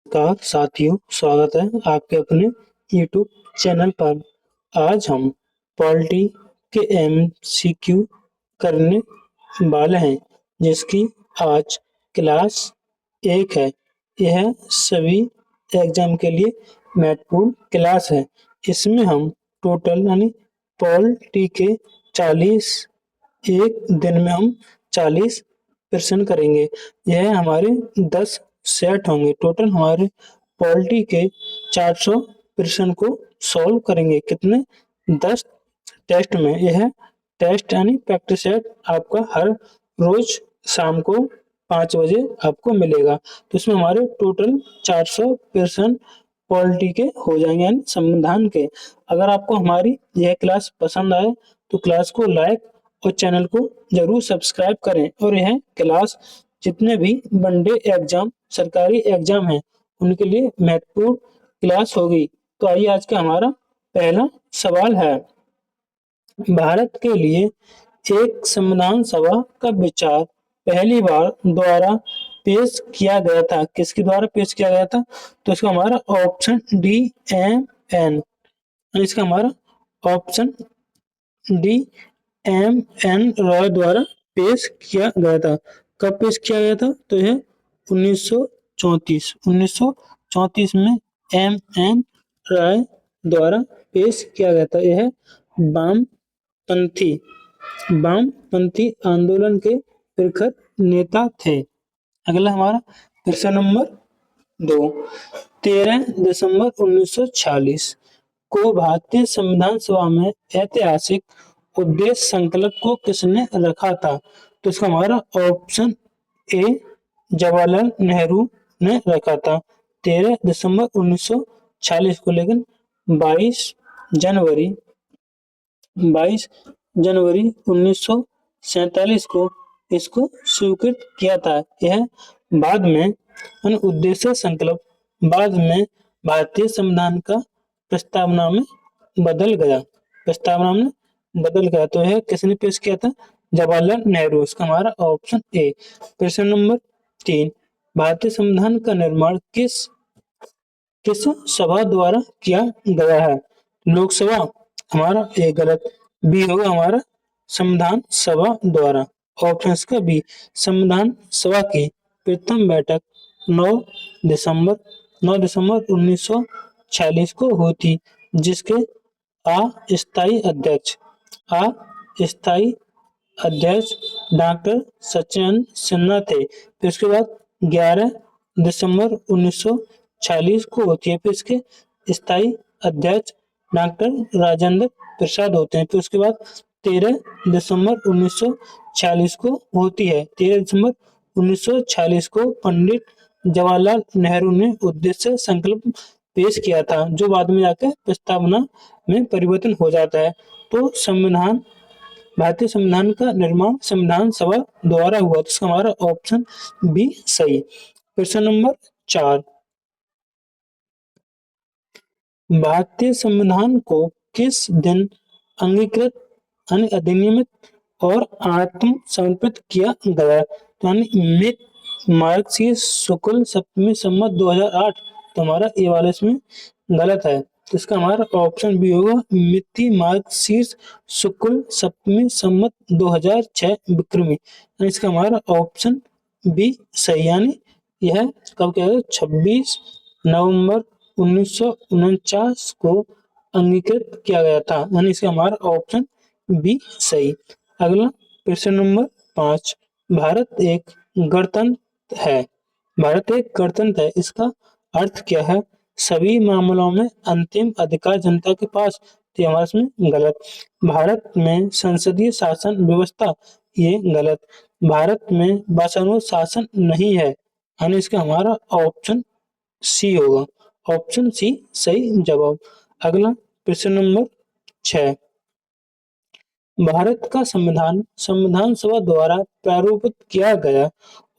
नमस्कार साथियों, स्वागत है आपके अपने YouTube चैनल पर। आज हम पॉलिटी के MCQ करने वाले हैं, जिसकी आज क्लास 1 है। यह सभी एग्जाम के लिए महत्वपूर्ण क्लास है। इसमें हम टोटल यानी पॉलिटी के 40 एक दिन में हम 40 प्रश्न करेंगे। यह हमारे 10 सेट होंगे। टोटल हमारे पॉलिटी के 400 प्रश्न को सॉल्व करेंगे। कितने? 10 टेस्ट में। यह टेस्ट यानी प्रैक्टिस सेट आपका हर रोज शाम को 5 बजे आपको मिलेगा। तो इसमें हमारे टोटल 400 प्रश्न पॉलिटी के हो जाएंगे यानी संविधान के। अगर आपको हमारी यह क्लास पसंद आए तो क्लास को लाइक और चैनल को जरूर सब्सक्राइब करें। और यह क्लास जितने भी वनडे एग्जाम सरकारी एग्जाम हैं उनके लिए महत्वपूर्ण क्लास होगी। तो आइए आज का हमारा पहला सवाल है, भारत के लिए एक संविधान सभा का विचार पहली बार द्वारा पेश किया गया था। किसके द्वारा पेश किया गया था? तो इसका हमारा ऑप्शन डी एम एन। इसका हमारा ऑप्शन डी एम रॉय द्वारा पेश किया गया था। कब पेश किया गया था? तो यह 1934 में एम रॉय द्वारा पेश किया गया था। यह वामपंथी आंदोलन के प्रखर नेता थे। अगला हमारा प्रश्न नंबर 2, 13 दिसंबर 1946 को भारतीय संविधान सभा में ऐतिहासिक उद्देश्य संकल्प को किसने रखा था? तो इसका हमारा ऑप्शन ए जवाहरलाल नेहरू ने रखा था 13 दिसंबर 1946 को। लेकिन 22 जनवरी 1947 को इसको स्वीकृत किया था। यह बाद में उद्देश्य संकल्प बाद में भारतीय संविधान का प्रस्तावना में बदल गया। तो यह किसने पेश किया था? जवाहरलाल नेहरू। इसका हमारा ऑप्शन ए। प्रश्न नंबर 3, भारतीय संविधान का निर्माण किस सभा द्वारा किया गया है? लोकसभा हमारा ए गलत, बी होगा हमारा संविधान सभा द्वारा। ऑप्शन का बी। संविधान सभा की प्रथम बैठक 9 दिसंबर 1946 को हुई थी, जिसके अस्थायी अध्यक्ष डॉक्टर सचिन सिन्हा थे। फिर उसके बाद 11 दिसंबर 1946 को होती है। फिर इसके स्थायी अध्यक्ष डॉक्टर राजेंद्र प्रसाद होते हैं। फिर उसके बाद 13 दिसंबर 1946 को होती है। 13 दिसंबर 1946 को पंडित जवाहरलाल नेहरू ने उद्देश्य संकल्प पेश किया था, जो बाद में जाकर प्रस्तावना में परिवर्तन हो जाता है। तो भारतीय संविधान का निर्माण संविधान सभा द्वारा हुआ। तो इसका हमारा ऑप्शन बी सही। प्रश्न नंबर 4, भारतीय संविधान को किस दिन अंगीकृत अधिनियमित और आत्म समर्पित किया गया? यानी मार्क्सिस्ट शुक्ल सप्तमी संवत 2008। तो हमारा ये वाला इसमें गलत है। तो इसका हमारा ऑप्शन बी होगा मिति मार्क्सिस्ट शुक्ल सप्तमी संवत 2006 विक्रमी। इसका हमारा ऑप्शन बी सही। यानी यह कब क्या है? 26 नवंबर 1949 को अंगीकृत किया गया था। यानी इसका हमारा ऑप्शन बी सही। अगला प्रश्न नंबर 5, भारत एक गणतंत्र है। इसका अर्थ क्या है? सभी मामलों में अंतिम अधिकार जनता के पास। तो हमारा इसमें गलत। भारत में संसदीय शासन व्यवस्था, ये गलत। भारत में वंशानुगत शासन नहीं है। यानी इसका हमारा ऑप्शन सी होगा। ऑप्शन सी सही जवाब। अगला प्रश्न नंबर 6, भारत का संविधान सभा द्वारा प्रारूपित किया गया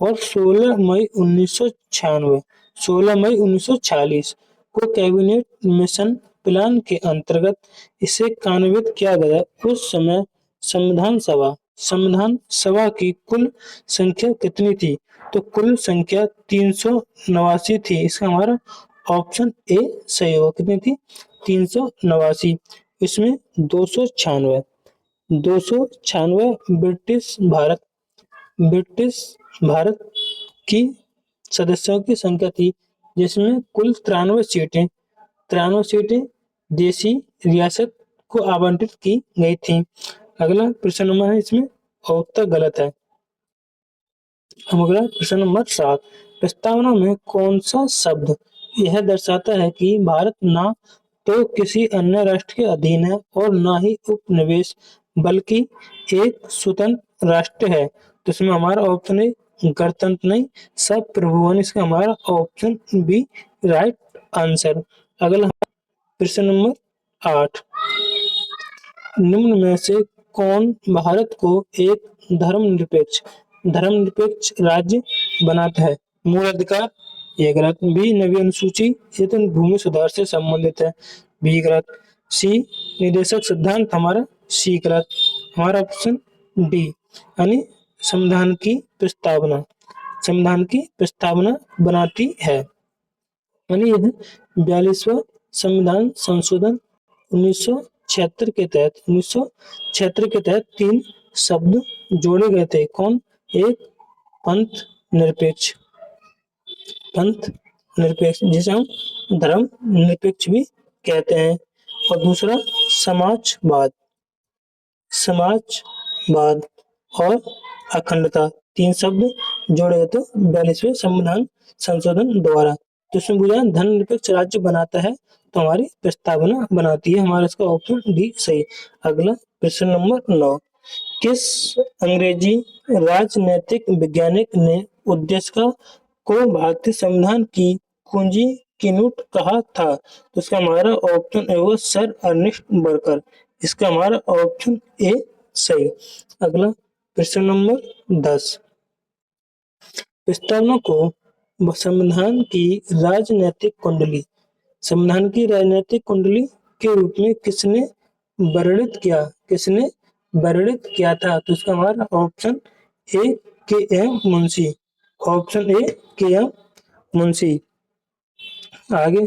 और 16 मई 1946 को कैबिनेट मिशन प्लान के अंतर्गत इसे कार्यान्वित किया गया। उस समय संविधान सभा संविधान सभा की कुल संख्या कितनी थी? तो कुल संख्या 389 थी। इसका हमारा ऑप्शन ए सही होगा। कितनी थी? 389। इसमें 296 ब्रिटिश भारत की सदस्यों की संख्या थी, जिसमें कुल 93 सीटें देशी रियासत को आवंटित की गई थी। अगला प्रश्न नंबर है, इसमें उत्तर गलत है। अगला प्रश्न नंबर 7, प्रस्तावना में कौन सा शब्द यह दर्शाता है कि भारत ना तो किसी अन्य राष्ट्र के अधीन है और ना ही उपनिवेश, बल्कि एक स्वतंत्र राष्ट्र है? तो इसमें हमारा ऑप्शन है गणतंत्र नहीं, संप्रभुवन। इसका हमारा ऑप्शन बी राइट आंसर। अगला प्रश्न नंबर 8, निम्न में से कौन भारत को एक धर्मनिरपेक्ष राज्य बनाता है? मूल अधिकार, ये गलत। बी नवी अनुसूची, ये तो भूमि सुधार से संबंधित है, बी गलत। सी निदेशक सिद्धांत, हमारा सी गलत। हमारा ऑप्शन डी यानी संविधान की प्रस्तावना बनाती है। यानी यह 42वां संविधान संशोधन 1976 के तहत 3 शब्द जोड़े गए थे। कौन? एक पंथ निरपेक्ष, जिसे हम धर्म निरपेक्ष भी कहते हैं, और दूसरा समाजवाद और अखंडता। 3 शब्द जोड़े गए थे 42वें संविधान संशोधन द्वारा। तो इसमें पूछा धर्मनिरपेक्ष राज्य बनाता है, तो हमारी प्रस्तावना बनाती है। हमारा इसका ऑप्शन डी सही। अगला प्रश्न नंबर 9, किस अंग्रेजी राजनैतिक वैज्ञानिक ने उद्देश्य को भारतीय संविधान की कुंजी कीनोट कहा था? तो इसका हमारा ऑप्शन ए होगा सर अर्नेस्ट बर्कर। इसका हमारा ऑप्शन ए सही। अगला प्रश्न नंबर 10, प्रस्तावना को संविधान की राजनीतिक कुंडली के रूप में किसने वर्णित किया था? तो इसका हमारा ऑप्शन ए के एम मुंशी। आगे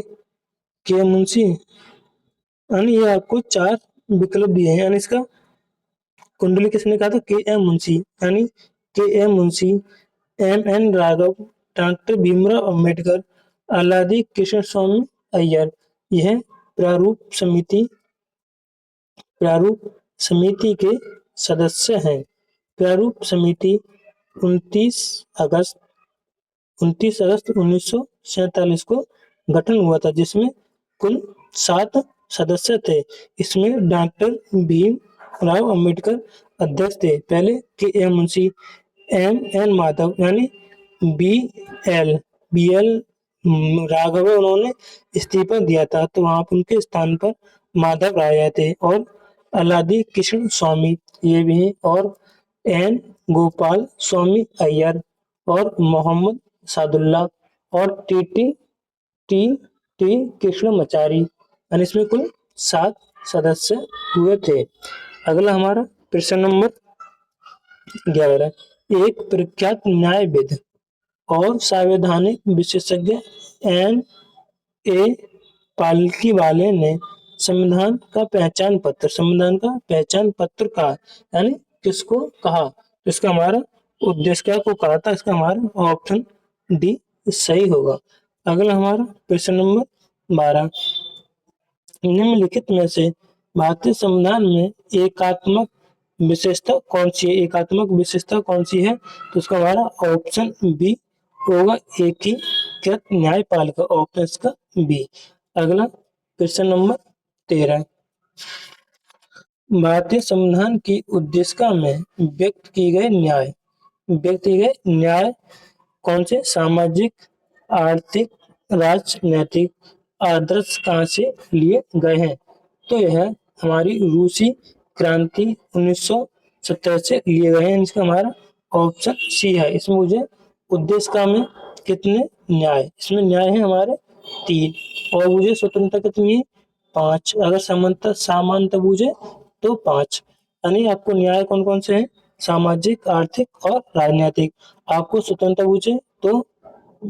के एम मुंशी, यानी ये आपको 4 विकल्प दिए हैं। यानी इसका कुंडली किसने कहा था? के एम मुंशी। यानी K M Munshi, M N Raghav, doctor Bhimrao Ambedkar, Alladi Krishna Swami Ayyar. यह प्रारूप समिति के सदस्य हैं। प्रारूप समिति 29 अगस्त 1947 को गठन हुआ था, जिसमें कुल 7 सदस्य थे। इसमें डॉक्टर भीमराव अंबेडकर अध्यक्ष थे। पहले K M Munshi, M N Madhav यानी बी एल राघव, उन्होंने इस्तीफा दिया था, तो वहां पर उनके स्थान पर माधव राय आए थे। और अलादी कृष्ण स्वामी ये भी हैं, और एन गोपाल स्वामी अय्यर और मोहम्मद सादुल्ला और टी कृष्णमाचारी। यानी इसमें कुल 7 सदस्य हुए थे। अगला हमारा प्रश्न नंबर 11, एक प्रख्यात न्यायविद और संवैधानिक विशेषज्ञ एन ए पालकीवाले ने संविधान का पहचान पत्र कहा, यानी किसको कहा? इसका हमारा उद्देश्य को कहा था। इसका हमारा ऑप्शन डी सही होगा। अगला हमारा प्रश्न नंबर 12, निम्नलिखित में से भारतीय संविधान में एकात्मक विशेषता कौन सी है? तो उसका हमारा ऑप्शन बी होगा एकीकृत न्यायपालिका, ऑप्शन इसका बी। अगला प्रश्न नंबर 13, भारतीय संविधान की उद्देशिका में व्यक्त किए गए न्याय कौन से सामाजिक, आर्थिक, राजनैतिक आदर्श कहाँ से लिए गए हैं? तो यह हमारी रूसी क्रांति 1970 से लिए गए हैं। इसका हमारा ऑप्शन सी है। इसमें मुझे उद्देशिका में कितने न्याय? इसमें न्याय है हमारे 3, और मुझे स्वतंत्रता कितनी है? 5। अगर समानता बूझे तो 5। यानी आपको न्याय कौन कौन से हैं? सामाजिक, आर्थिक और राजनीतिक। आपको स्वतंत्रता पूछे तो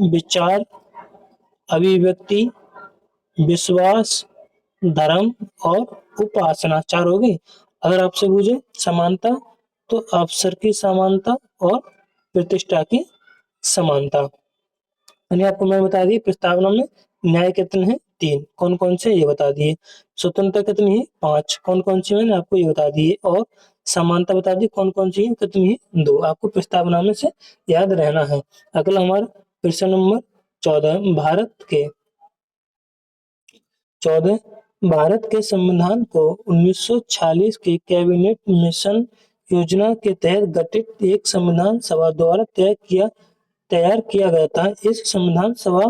विचार, अभिव्यक्ति, विश्वास, धर्म और उपासना, चार हो गई। अगर आपसे पूछे समानता तो अवसर की समानता और प्रतिष्ठा की समानता। यानी आपको मैं बता दी प्रस्तावना में न्याय कितने हैं, तीन। कौन कौन से ये बता दिए। स्वतंत्रता कितनी है, पांच। कौन कौन सी मैंने आपको ये बता दिए। और समानता बता दी कौन कौन सी है, कितनी है, दो। आपको प्रस्तावना में से याद रहना है। अगला हमारा प्रश्न नंबर 14। चौदह भारत के संविधान को 1946 की कैबिनेट मिशन योजना के तहत गठित एक संविधान सभा द्वारा तैयार किया गया था। इस संविधान सभा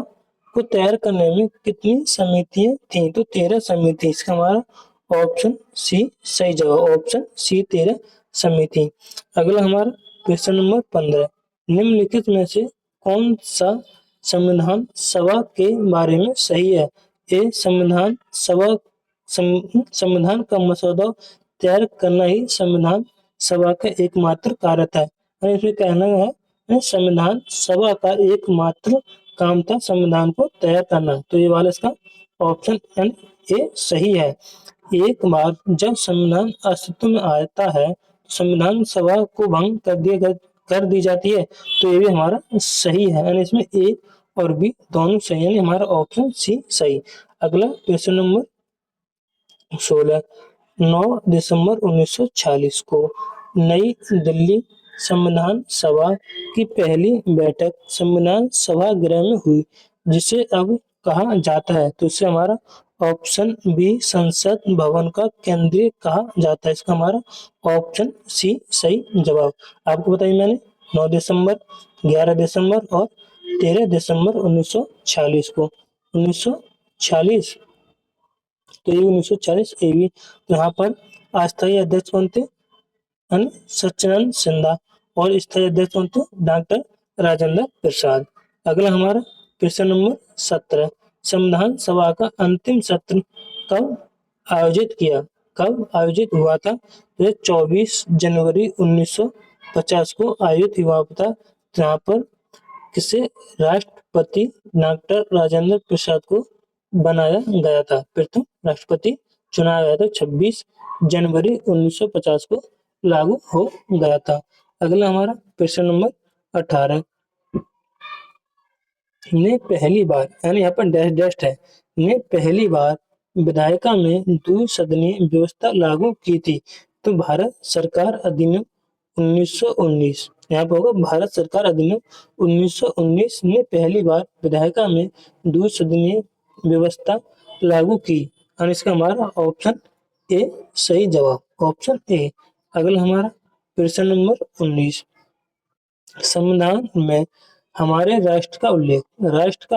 को तैयार करने में कितनी समितियां थीं, तो 13 समिति। इसका हमारा ऑप्शन सी सही जवाब, ऑप्शन सी 13 समिति। अगला हमारा क्वेश्चन नंबर 15। निम्नलिखित में से कौन सा संविधान सभा के बारे में सही है। ए संविधान का मसौदा तैयार करना ही संविधान सभा का एकमात्र कार्य था। इसमें कहना है संविधान सभा का एकमात्र काम था संविधान को तैयार करना। तो ये वाला इसका ऑप्शन एन ए सही है। एक बार जब संविधान अस्तित्व में आता है संविधान सभा को भंग कर दी जाती है। तो ये भी हमारा सही है, यानी इसमें ए और बी दोनों सही, यानी हमारा ऑप्शन सी सही। अगला क्वेश्चन नंबर 16। 9 दिसंबर 1946 को नई दिल्ली संविधान सभा की पहली बैठक संविधान सभागृह में हुई, जिसे अब कहा जाता है। तो इससे हमारा ऑप्शन बी संसद भवन का केंद्रीय कहा जाता है। इसका हमारा ऑप्शन सी सही जवाब। आपको बताइए मैंने 9 दिसंबर, 11 दिसंबर और 13 दिसंबर 1946 को। 1946 तो ये 1940 ए बी। तो यहाँ पर अस्थायी अध्यक्ष कौन थे, सच्चिदानंद सिन्हा। और स्थायी अध्यक्ष कौन थे, डॉक्टर राजेंद्र प्रसाद। अगला हमारा क्वेश्चन नंबर 17। संविधान सभा का अंतिम सत्र कब आयोजित हुआ था। तो 24 जनवरी 1950 को आयोजित हुआ था। जहाँ पर किसे राष्ट्रपति डॉक्टर राजेंद्र प्रसाद को बनाया गया था, प्रथम राष्ट्रपति चुना गया था। 26 जनवरी 1950 को लागू हो गया था। अगला हमारा क्वेश्चन नंबर 18। ने पहली बार, यानी यहाँ पर डैश डैश है, ने पहली बार विधायिका में द्विसदनीय व्यवस्था लागू की थी। तो भारत सरकार अधिनियम 1919, यहाँ पर होगा भारत सरकार अधिनियम 1919 ने पहली बार विधायिका में द्विसदनीय व्यवस्था लागू की। और इसका हमारा ऑप्शन ए सही जवाब, ऑप्शन ए। अगला हमारा प्रश्न नंबर 19। संविधान में हमारे राष्ट्र का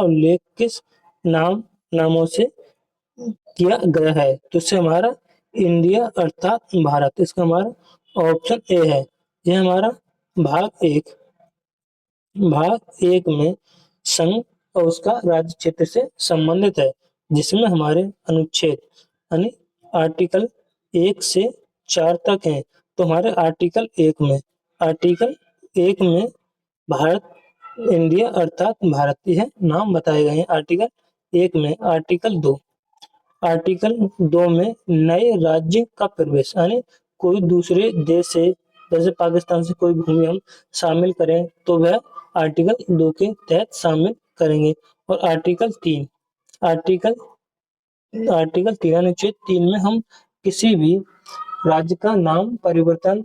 उल्लेख किस नामों से किया गया है। तो इससे हमारा इंडिया अर्थात भारत। इसका हमारा ऑप्शन ए है। यह हमारा भाग एक में संघ और उसका राज्य क्षेत्र से संबंधित है, जिसमें हमारे अनुच्छेद यानी आर्टिकल 1 से 4 तक हैं। तो हमारे आर्टिकल 1 में भारत, इंडिया अर्थात भारत, यह नाम बताए गए हैं आर्टिकल 1 में। आर्टिकल 2 में नए राज्य का प्रवेश, यानी कोई दूसरे देश से, जैसे पाकिस्तान से कोई भूमि हम शामिल करें तो वह आर्टिकल 2 के तहत शामिल करेंगे। और आर्टिकल 3 अनुच्छेद 3 में हम किसी भी राज्य का नाम परिवर्तन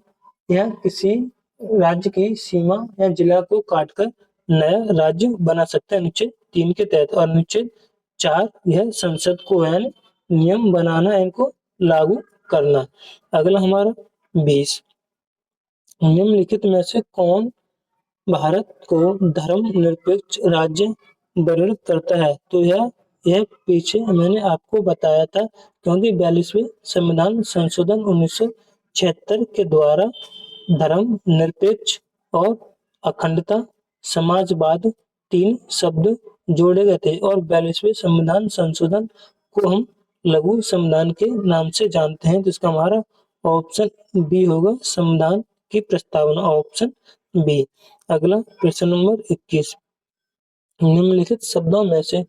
या किसी राज्य की सीमा या जिला को काटकर नया राज्य बना सकते हैं अनुच्छेद 3 के तहत। और अनुच्छेद 4 यह संसद को है नियम बनाना, इनको लागू करना। अगला हमारा 20। निम्नलिखित में से कौन भारत को धर्मनिरपेक्ष राज्य वर्णित करता है। तो यह पीछे मैंने आपको बताया था, क्योंकि 42वें संविधान संशोधन 1976 के द्वारा धर्मनिरपेक्ष और अखंडता, समाजवाद 3 शब्द जोड़े गए थे। और 42वें संविधान संशोधन को हम लघु संविधान के नाम से जानते हैं। तो इसका हमारा ऑप्शन बी होगा, संविधान की प्रस्तावना, ऑप्शन बी। अगला प्रश्न नंबर 21, निम्नलिखित शब्दों में से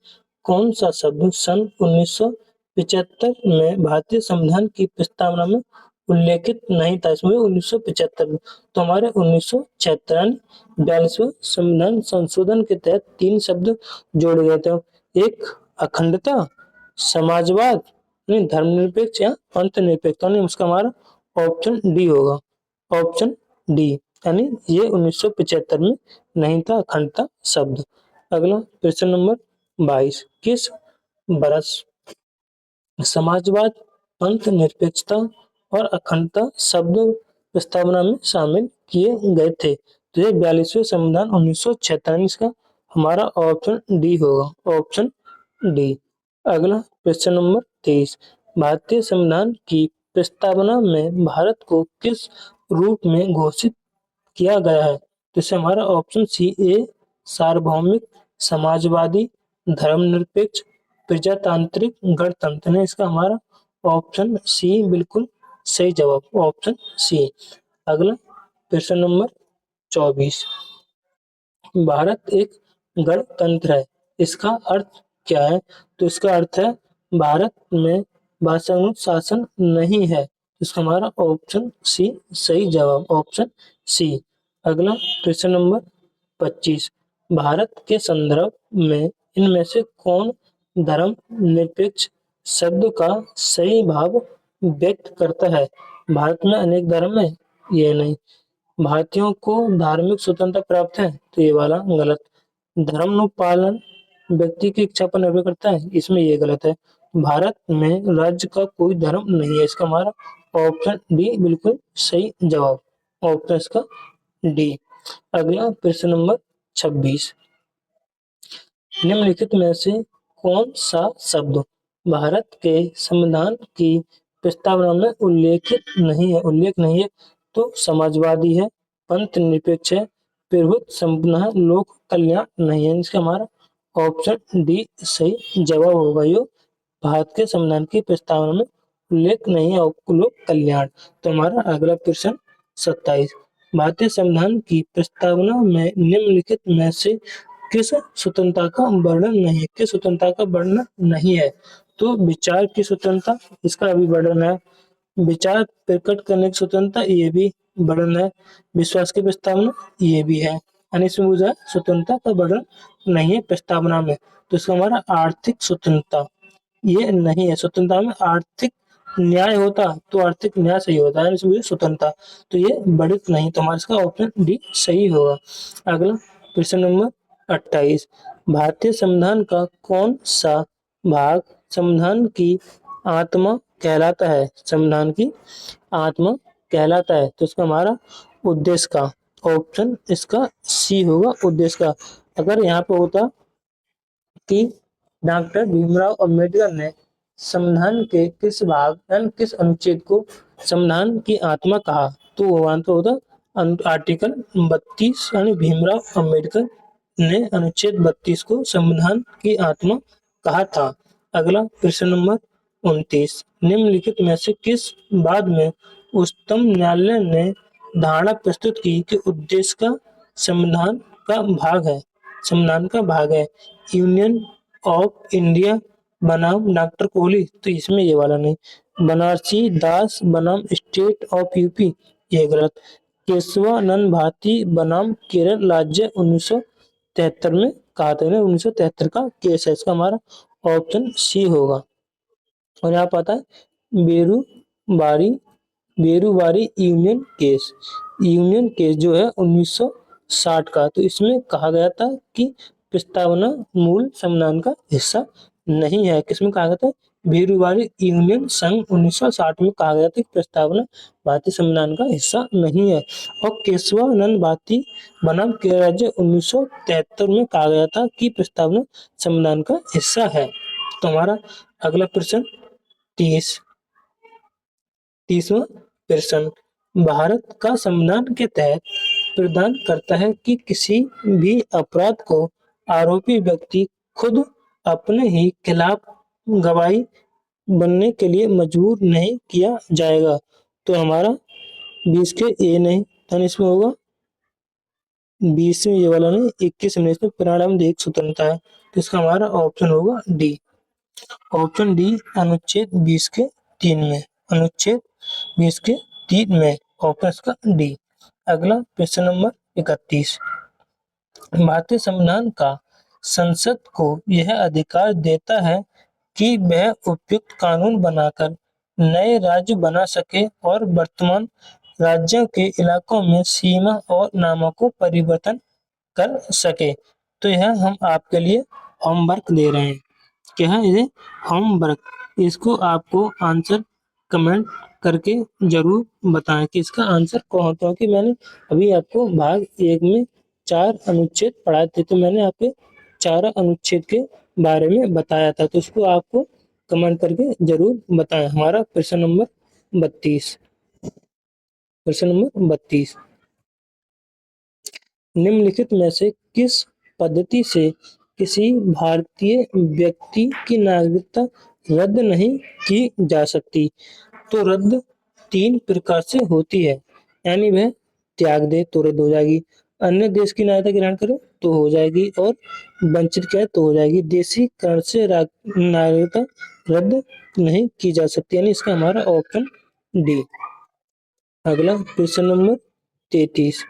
कौन सा शब्द सन 1975 में भारतीय संविधान की प्रस्तावना में उल्लेखित नहीं था? इसमें 1975 में, तो हमारे 1976 42वें संविधान संशोधन के तहत 3 शब्द जोड़े गए थे। एक अखंडता, समाजवाद, धर्मनिरपेक्ष या अंतरनिरपेक्ष, तो उसका हमारा ऑप्शन डी होगा, ऑप्शन डी। यानी ये 1975 में नहीं था अखंडता शब्द। अगला प्रश्न नंबर 22, किस बरस समाजवाद, पंथ निरपेक्षता और अखंडता शब्द प्रस्तावना में शामिल किए गए थे? तो ये 42वें संविधान 1946 का हमारा ऑप्शन डी होगा, ऑप्शन डी। अगला प्रश्न नंबर 23, भारतीय संविधान की प्रस्तावना में भारत को किस रूप में घोषित किया गया है? तो इससे हमारा ऑप्शन सी ए सार्वभौमिक, समाजवादी, धर्मनिरपेक्ष, प्रजातांत्रिक, गणतंत्र है। इसका हमारा ऑप्शन सी बिल्कुल सही जवाब, ऑप्शन सी। अगला प्रश्न नंबर 24, भारत एक गणतंत्र है, इसका अर्थ क्या है? तो इसका अर्थ है भारत में भाषानुसार शासन नहीं है। इसका हमारा ऑप्शन सी सही जवाब, ऑप्शन सी। अगला प्रश्न नंबर 25, भारत के संदर्भ में इनमें से कौन धर्म निरपेक्ष शब्द का सही भाव व्यक्त करता है? भारत में अनेक धर्म है, ये नहीं। भारतीयों को धार्मिक स्वतंत्रता प्राप्त है, तो ये वाला गलत। धर्म पालन व्यक्ति की इच्छा पर निर्भर करता है, इसमें ये गलत है। भारत में राज्य का कोई धर्म नहीं है, इसका हमारा ऑप्शन डी बिल्कुल सही जवाब, ऑप्शन इसका डी। अगला प्रश्न नंबर 26, निम्नलिखित में से कौन सा शब्द भारत के संविधान की प्रस्तावना में उल्लेख नहीं है? तो समाजवादी है, पंथ निरपेक्ष है, प्रभुत्व संपन्न है, लोक कल्याण नहीं है। इसका हमारा ऑप्शन डी सही जवाब होगा। यो भारत के संविधान की प्रस्तावना में उल्लेख नहीं है लोक कल्याण। तो हमारा अगला प्रश्न 27, भारतीय संविधान की प्रस्तावना में निम्नलिखित में से किस स्वतंत्रता का वर्णन नहीं है? किस स्वतंत्रता का वर्णन नहीं है? तो विचार की स्वतंत्रता, इसका भी वर्णन है। विचार प्रकट करने की स्वतंत्रता, ये भी वर्णन है। विश्वास की प्रस्तावना, ये भी है। यानी इसमें मुझे स्वतंत्रता का वर्णन नहीं है प्रस्तावना में। तो इसका हमारा आर्थिक स्वतंत्रता, ये नहीं है। स्वतंत्रता में आर्थिक न्याय होता तो आर्थिक न्याय सही होता है, इसमें स्वतंत्रता, तो ये बढ़ित नहीं, तो हमारा इसका ऑप्शन डी सही होगा। अगला प्रश्न नंबर 28, भारतीय संविधान का कौन सा भाग संविधान की आत्मा कहलाता है? संविधान की आत्मा कहलाता है, तो इसका हमारा उद्देश्य का, ऑप्शन इसका सी होगा, उद्देश्य का। अगर यहाँ पे होता कि डॉक्टर भीमराव अंबेडकर ने संविधान के किस भाग यानी किस अनुच्छेद को संविधान की आत्मा कहा, तो वो आंसर होता आर्टिकल 32, यानी भीमराव अंबेडकर ने अनुच्छेद 32 को संविधान की आत्मा कहा था। अगला प्रश्न नंबर 29, निम्नलिखित में से किस बाद में उच्चतम न्यायालय ने धारणा प्रस्तुत की कि उद्देश्य का संविधान का भाग है? संविधान का भाग है यूनियन ऑफ इंडिया बनाम डॉक्टर कोहली, तो इसमें ये वाला नहीं। बनारसी दास बनाम स्टेट ऑफ यूपी, ये गलत। केशवानंद भारती बनाम केरल राज्य 1973 में कहा था, 1973 का केस है, इसका हमारा ऑप्शन सी होगा। और यहाँ पता है बेरुवारी यूनियन केस जो है 1960 का, तो इसमें कहा गया था कि प्रस्तावना मूल संविधान का हिस्सा नहीं है। किसमें कहा गया था? बेरुवारी यूनियन संघ 1960 में कहा गया था कि प्रस्तावना भारतीय संविधान का हिस्सा नहीं है। और केशवानंद भारती बनाम केरल राज्य 1973 में कहा गया था कि प्रस्तावना संविधान का हिस्सा है। तो हमारा अगला प्रश्न 30वां प्रश्न, भारत का संविधान के तहत प्रदान करता है कि किसी भी अपराध को आरोपी व्यक्ति खुद अपने ही खिलाफ गवाही बनने के लिए मजबूर नहीं किया जाएगा। तो हमारा 20 के ए नहीं, यानी इसमें होगा 20 में ये वाला नहीं, 21 में इसमें प्रारंभ एक स्वतंत्रता है, तो इसका हमारा ऑप्शन होगा डी। ऑप्शन डी अनुच्छेद 20 के 3 में, अनुच्छेद 20 के 3 में, ऑप्शन इसका डी। अगला प्रश्न नंबर 31। भारतीय संविधान का संसद को यह अधिकार देता है कि वह उपयुक्त कानून बनाकर नए राज्य बना सके और वर्तमान राज्यों के इलाकों में सीमा और नामों को परिवर्तन कर सके। तो यह हम आपके लिए होमवर्क दे रहे हैं। क्या है ये? होमवर्क। इसको आपको आंसर कमेंट करके जरूर बताएं कि इसका आंसर कौन होता है, क्योंकि मैंने अभी आपको भाग 1 में 4 अनुच्छेद पढ़ाए थे, तो मैंने आपके 4 अनुच्छेद के बारे में बताया था, तो इसको आपको कमेंट करके जरूर बताएं। हमारा प्रश्न नंबर 32। प्रश्न नंबर 32। निम्नलिखित में से किस पद्धति से किसी भारतीय व्यक्ति की नागरिकता रद्द नहीं की जा सकती? तो रद्द 3 प्रकार से होती है, यानी वह त्याग दे तो रद्द हो जाएगी, अन्य देश की नागरिकता ग्रहण करे तो हो जाएगी, और वंचित करे तो हो जाएगी। देशी कारण से नागरिकता रद्द नहीं की जा सकती, यानी इसका हमारा ऑप्शन डी। अगला प्रश्न नंबर 33।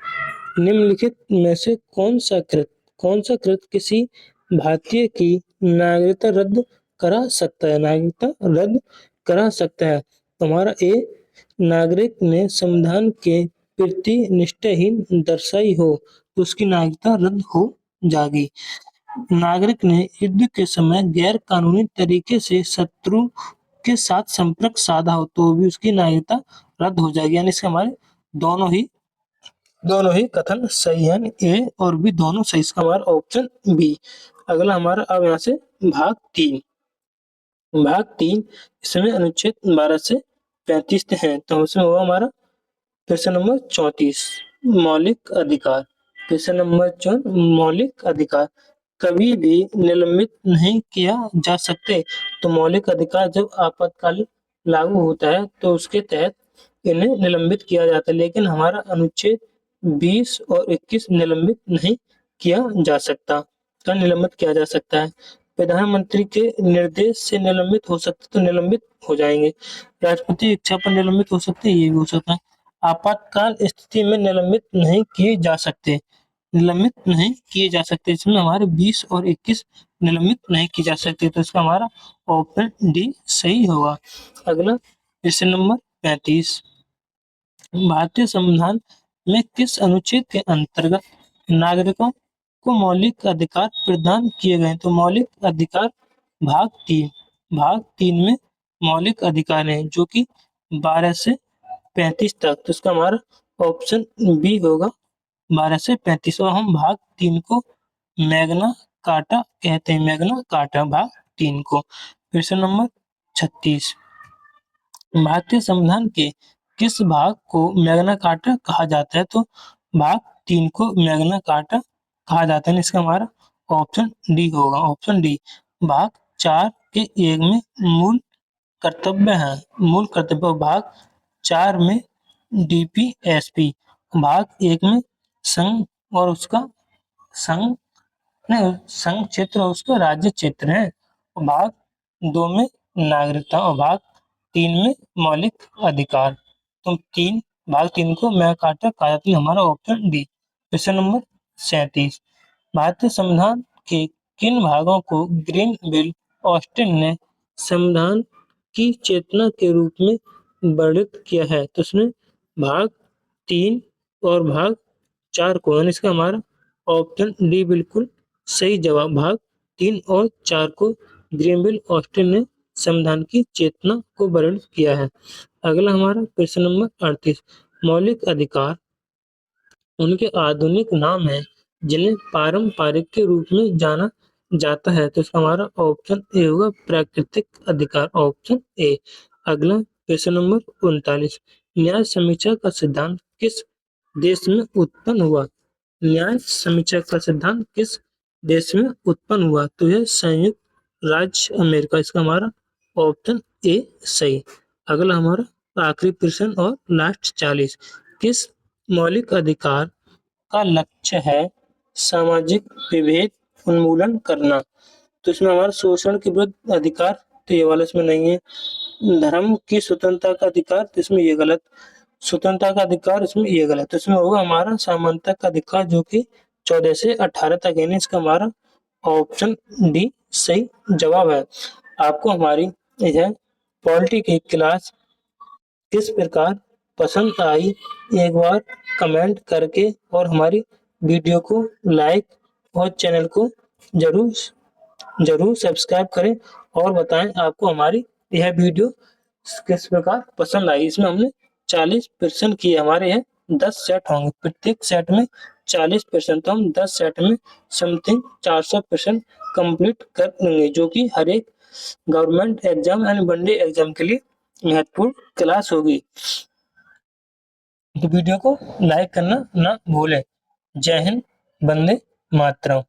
निम्नलिखित में से कौन सा कृत्य किसी भारतीय की नागरिकता रद्द करा सकता है? नागरिकता रद्द करा सकता है। हमारा ए, नागरिक ने संविधान के प्रति निष्ठाहीन दर्शाई हो तो उसकी नागरिकता रद्द हो जाएगी। नागरिक ने युद्ध के समय गैर कानूनी तरीके से शत्रु के साथ संपर्क साधा हो तो भी उसकी नागरिकता रद्द हो जाएगी, यानी इसके हमारे दोनों ही कथन सही है, ए और बी दोनों सही, इसका हमारा ऑप्शन बी। अगला हमारा अब यहाँ से भाग 3। भाग 3 इसमें अनुच्छेद 12 से 35 है, तो उसमें होगा हमारा प्रश्न नंबर 34, मौलिक अधिकार। प्रश्न नंबर 4, मौलिक अधिकार कभी भी निलंबित नहीं किया जा सकते। तो मौलिक अधिकार जब आपातकाल लागू होता है तो उसके तहत इन्हें निलंबित किया जाता है, लेकिन हमारा अनुच्छेद 20 और 21 निलंबित नहीं किया जा सकता, तो निलंबित किया जा सकता है। प्रधानमंत्री के निर्देश से निलंबित हो सकते तो निलंबित हो जाएंगे, राष्ट्रपति इच्छा पर निलंबित हो सकते, ये भी हो सकता है। आपातकाल स्थिति में निलंबित नहीं किए जा सकते, निलंबित नहीं किए जा सकते, इसमें हमारे 20 और 21 निलंबित नहीं की जा सकती, तो इसका हमारा ऑप्शन डी सही होगा। अगला प्रश्न नंबर 35। भारतीय संविधान में किस अनुच्छेद के अंतर्गत नागरिकों को मौलिक अधिकार प्रदान किए गए? तो मौलिक अधिकार भाग 3 में मौलिक अधिकार हैं जो कि 12 से 35 तक, तो इसका हमारा ऑप्शन बी होगा 12 से 35। और हम भाग 3 को मैग्ना कार्टा कहते हैं, मैग्ना कार्टा भाग 3 को। प्रश्न नंबर 36। भारतीय संविधान के किस भाग को मैग्ना कार्टा कहा जाता है? तो भाग 3 को मैग्ना कार्टा कहा जाता है, इसका हमारा ऑप्शन डी होगा, ऑप्शन डी। भाग 4 के 1 में मूल कर्तव्य है, मूल कर्तव्य, भाग 4 में डीपीएसपी, भाग 1 में संघ और उसका संघ नहीं संघ क्षेत्र और उसका राज्य क्षेत्र है, भाग 2 में नागरिकता और भाग 3 में मौलिक अधिकार। तो भाग 3 को मैं काटा कहा जाती है, हमारा ऑप्शन डी। प्रश्न नंबर 37। भारतीय संविधान के किन भागों को ग्रीनविल ऑस्टिन ने संविधान की चेतना के रूप में वर्णित किया है? तो उसमें भाग 3 और भाग 4 को, यानी इसका हमारा ऑप्शन डी बिल्कुल सही जवाब। भाग 3 और 4 को ग्रीनविल ऑस्टिन ने संविधान की चेतना को वर्णित किया है। अगला हमारा प्रश्न नंबर 38। मौलिक अधिकार उनके आधुनिक नाम हैं जिन्हें पारंपरिक के रूप में जाना जाता है, तो इसका हमारा ऑप्शन ए होगा प्राकृतिक अधिकार, ऑप्शन ए। अगला प्रश्न नंबर 39। न्याय समीक्षा का सिद्धांत किस देश में उत्पन्न हुआ? न्याय समीक्षा का सिद्धांत किस देश में उत्पन्न हुआ? तो यह संयुक्त राज्य अमेरिका, इसका हमारा ऑप्शन ए सही। अगला हमारा आखिरी प्रश्न और लास्ट 40। किस मौलिक अधिकार का लक्ष्य है सामाजिक विभेद उन्मूलन करना। तो इसमें हमारा शोषण के विरुद्ध अधिकार, तो ये वाला इसमें नहीं है। धर्म की स्वतंत्रता का अधिकार, तो इसमें ये गलत। स्वतंत्रता का अधिकार, इसमें ये गलत। तो इसमें होगा हमारा समानता का अधिकार, जो कि 14 से 18 तक है। इसका हमारा ऑप्शन डी सही जवाब है। आपको हमारी यह पॉलिटी की क्लास किस प्रकार पसंद आई, एक बार कमेंट करके और हमारी वीडियो को लाइक और चैनल को जरूर जरूर सब्सक्राइब करें और बताएं आपको हमारी यह वीडियो किस प्रकार पसंद आई। इसमें हमने 40% किए, हमारे यहाँ 10 सेट होंगे, प्रत्येक सेट में 40%, तो हम 10 सेट में समथिंग 400% कंप्लीट कर देंगे, जो कि हर एक government exam and one day exam के लिए महत्वपूर्ण क्लास होगी। तो वीडियो को लाइक करना ना भूलें। जय हिंद, वंदे मातरम।